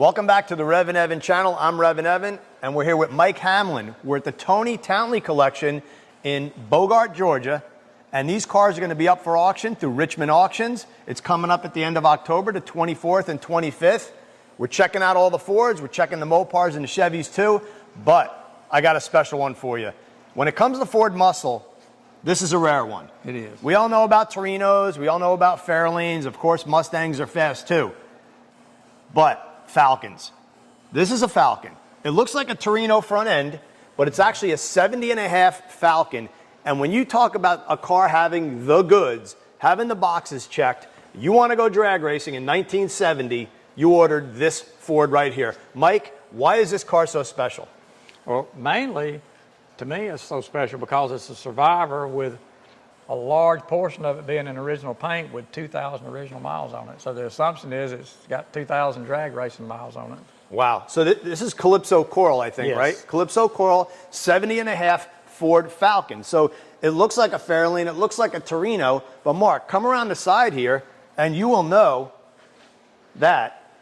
Welcome back to the REVan Evan channel. I'm REVan Evan, and we're here with Mike Hamlin. We're at the Tony Townley collection in Bogart, Georgia, and these cars are going to be up for auction through Richmond Auctions. It's coming up at the end of October, the 24th and 25th. We're checking out all the Fords, we're checking the Mopars and the Chevys too, but I got a special one for you. When it comes to Ford muscle, this is a rare one. It is. We all know about Torinos, we all know about Fairlanes, of course Mustangs are fast too, but Falcons. This is a Falcon. It looks like a Torino front end, but it's actually a 70.5 Falcon. And when you talk about a car having the goods, having the boxes checked, you want to go drag racing in 1970, you ordered this Ford right here. Mike, why is this car so special? Well, mainly, to me, it's so special because it's a survivor with a large portion of it being in original paint with 2,000 original miles on it. So the assumption is it's got 2,000 drag racing miles on it. Wow. So this is Calypso Coral, I think, Yes. right? Calypso Coral, 70.5 Ford Falcon. So it looks like a Fairlane, it looks like a Torino, but Mark, come around the side here and you will know that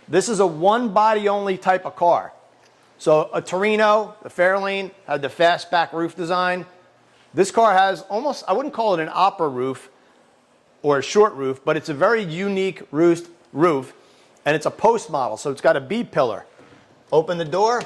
this is a one body only type of car. So a Torino, the Fairlane had the fastback roof design. This car has almost, I wouldn't call it an opera roof or a short roof, but it's a very unique roof, and it's a post model, so it's got a B-pillar. Open the door,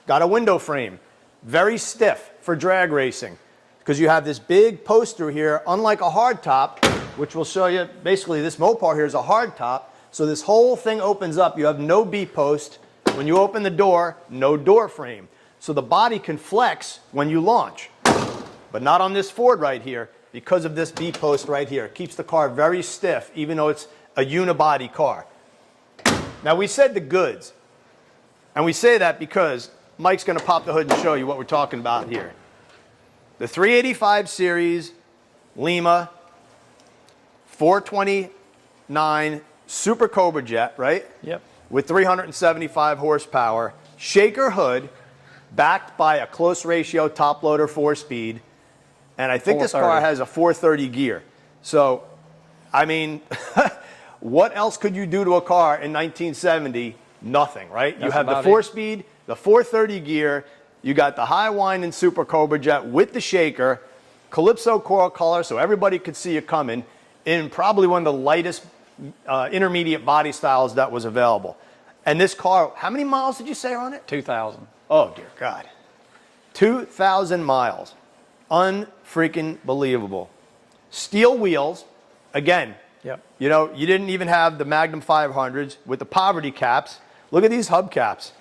got a window frame. Very stiff for drag racing, because you have this big post through here, unlike a hardtop, which will show you, basically this Mopar here is a hardtop, so this whole thing opens up. You have no B-post. When you open the door, no door frame. So the body can flex when you launch. But not on this Ford right here because of this B-post right here. It keeps the car very stiff even though it's a unibody car. Now we said the goods, and we say that because Mike's going to pop the hood and show you what we're talking about here. The 385 series Lima 429 Super Cobra Jet, right? Yep. With 375 horsepower, shaker hood, backed by a close ratio top loader 4-speed. And I think this car has a 430 gear. So, I mean, what else could you do to a car in 1970? Nothing, right? You have the 4-speed, the 430 gear, you got the high winding Super Cobra Jet with the shaker, Calypso Coral color so everybody could see you coming, in probably one of the lightest intermediate body styles that was available. And this car, how many miles did you say are on it? 2,000. Oh, dear God. 2,000 miles. Unfreaking believable. Steel wheels, again, Yep. you know, you didn't even have the Magnum 500s with the poverty caps. Look at these hubcaps.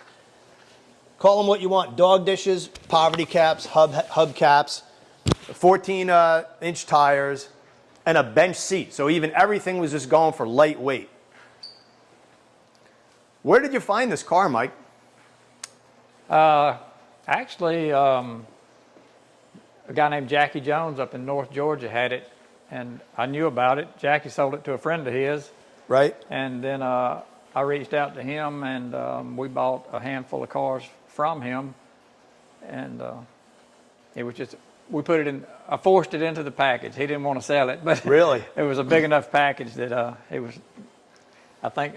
Call them what you want, dog dishes, poverty caps, hubcaps, 14-inch tires, and a bench seat. So even everything was just going for lightweight. Where did you find this car, Mike? Actually, a guy named Jackie Jones up in North Georgia had it, and I knew about it. Jackie sold it to a friend of his. Right. And then I reached out to him, and we bought a handful of cars from him. And it was just, we put it in, I forced it into the package. He didn't want to sell it, but really, it was a big enough package that it was, I think,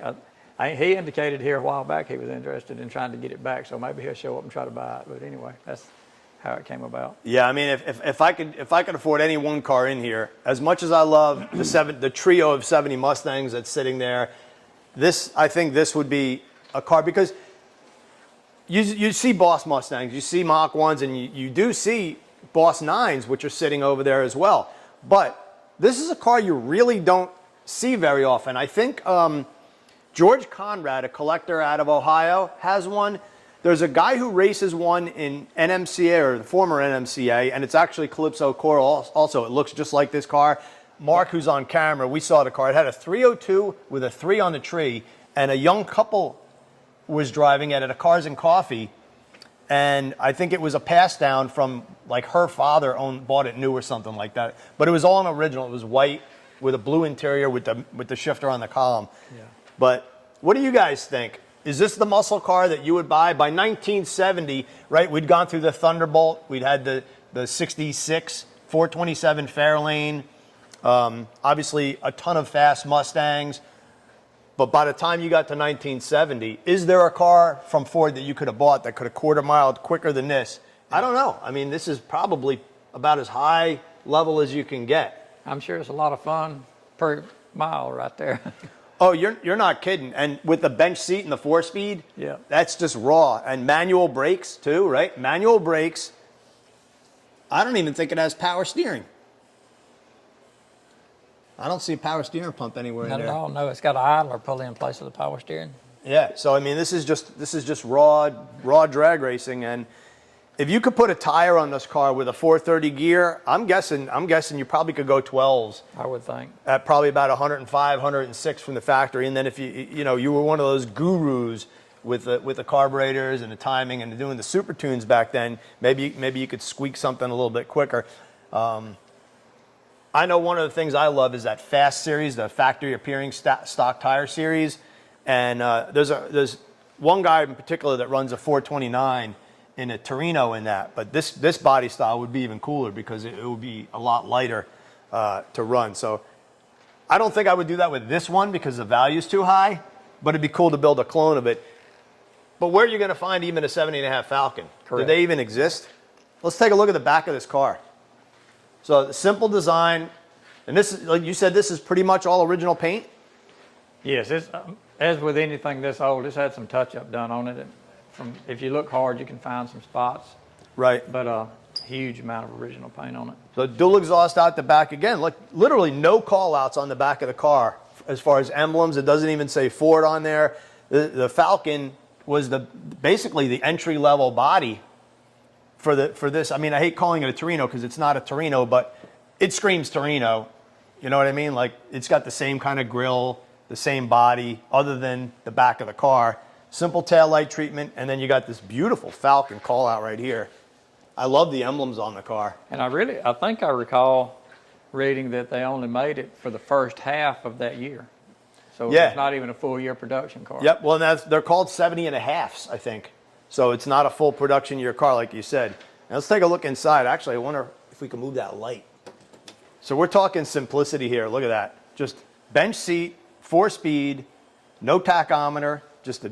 he indicated here a while back he was interested in trying to get it back, so maybe he'll show up and try to buy it. But anyway, that's how it came about. Yeah, I mean, if I could afford any one car in here, as much as I love the trio of 70 Mustangs that's sitting there, I think this would be a car, because you see Boss Mustangs, you see Mach 1s, and you do see Boss 9s, which are sitting over there as well. But this is a car you really don't see very often. I think George Conrad, a collector out of Ohio, has one. There's a guy who races one in NMCA, or the former NMCA, and it's actually Calypso Coral also. It looks just like this car. Mark, who's on camera, we saw the car. It had a 302 with a 3 on the tree, and a young couple was driving it at a Cars and Coffee, and I think it was a pass down from, like, her father bought it new or something like that. But it was all an original. It was white with a blue interior with the shifter on the column. Yeah. But what do you guys think? Is this the muscle car that you would buy? By 1970, right, we'd gone through the Thunderbolt. We'd had the 66, 427 Fairlane, obviously a ton of fast Mustangs. But by the time you got to 1970, is there a car from Ford that you could have bought that could have quarter-miled quicker than this? I don't know. I mean, this is probably about as high level as you can get. I'm sure it's a lot of fun per mile right there. Oh, you're not kidding. And with the bench seat and the 4-speed, Yeah. that's just raw. And manual brakes too, right? Manual brakes. I don't even think it has power steering. I don't see a power steering pump anywhere in Not there. at all. No, it's got an idler pulley in place of the power steering. Yeah. So I mean, this is just raw drag racing. And if you could put a tire on this car with a 430 gear, I'm guessing you probably could go 12s. I would think. At probably about 105, 106 from the factory. And then if you were one of those gurus with the carburetors and the timing and doing the super tunes back then, maybe you could squeak something a little bit quicker. I know one of the things I love is that Fast series, the factory appearing stock tire series. And there's one guy in particular that runs a 429 in a Torino in that. But this body style would be even cooler because it would be a lot lighter to run. So I don't think I would do that with this one because the value's too high, but it'd be cool to build a clone of it. But where are you going to find even a 70.5 Falcon? Correct. Do they even exist? Let's take a look at the back of this car. So the simple design, and this is, like you said, this is pretty much all original paint? Yes, it's, as with anything this old, it's had some touch-up done on it. If you look hard, you can find some spots. Right. But a huge amount of original paint on it. So dual exhaust out the back again. Look, literally no call-outs on the back of the car as far as emblems. It doesn't even say Ford on there. The Falcon was basically the entry-level body for this. I mean, I hate calling it a Torino because it's not a Torino, but it screams Torino. You know what I mean? Like, it's got the same kind of grille, the same body, other than the back of the car. Simple taillight treatment, and then you got this beautiful Falcon call-out right here. I love the emblems on the car. And I think I recall reading that they only made it for the first half of that year. So Yeah. it's not even a full year production car. Yep, well, they're called 70.5s, I think. So it's not a full production year car like you said. Now let's take a look inside. Actually, I wonder if we can move that light. So we're talking simplicity here. Look at that. Just bench seat, 4-speed, no tachometer, just a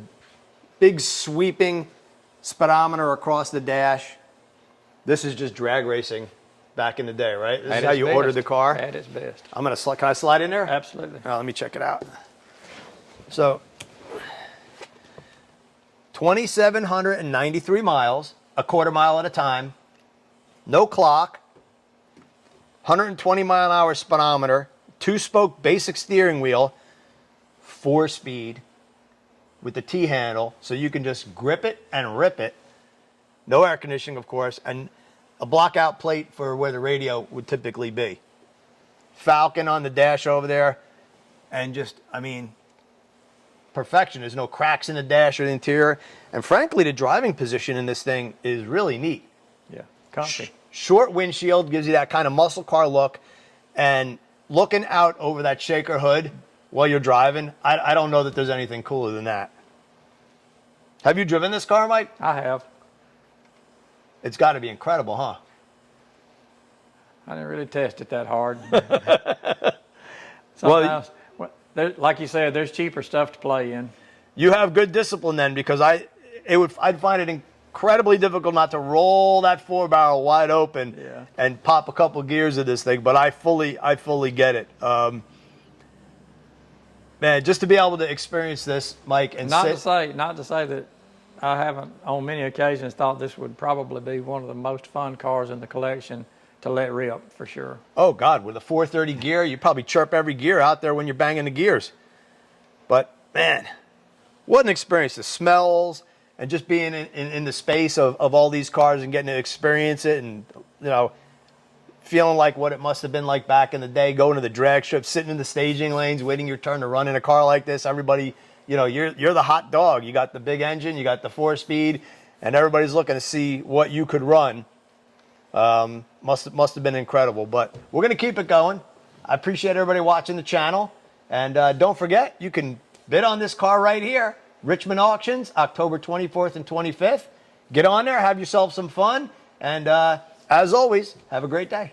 big sweeping speedometer across the dash. This is just drag racing back in the day, right? This is how you ordered the car. At its best. I'm gonna can I slide in there? Absolutely. Let me check it out. So 2,793 miles, a quarter mile at a time, no clock, 120 mile an hour speedometer, 2-spoke basic steering wheel, 4-speed with the T-handle, so you can just grip it and rip it. No air conditioning, of course, and a block-out plate for where the radio would typically be. Falcon on the dash over there, and just, I mean, perfection. There's no cracks in the dash or the interior. And frankly, the driving position in this thing is really neat. Yeah, comfy. Short windshield gives you that kind of muscle car look. And looking out over that shaker hood while you're driving, I don't know that there's anything cooler than that. Have you driven this car, Mike? I have. It's got to be incredible, huh? I didn't really test it that hard. Well, like you said, there's cheaper stuff to play in. you have good discipline then, because I'd find it incredibly difficult not to roll that 4-barrel wide open and pop a couple gears of this thing. But I fully get it. Man, just to be able to experience this, Mike, and not to say that I haven't on many occasions thought this would probably be one of the most fun cars in the collection to let rip, for sure. Oh, God, with a 430 gear, you probably chirp every gear out there when you're banging the gears. But, man, what an experience. The smells and just being in the space of all these cars and getting to experience it and, feeling like what it must have been like back in the day, going to the drag strip, sitting in the staging lanes, waiting your turn to run in a car like this. Everybody, you're the hot dog. You got the big engine, you got the 4-speed, and everybody's looking to see what you could run. Must have been incredible, but we're going to keep it going. I appreciate everybody watching the channel. And don't forget, you can bid on this car right here. Richmond Auctions, October 24th and 25th. Get on there, have yourself some fun, and as always, have a great day.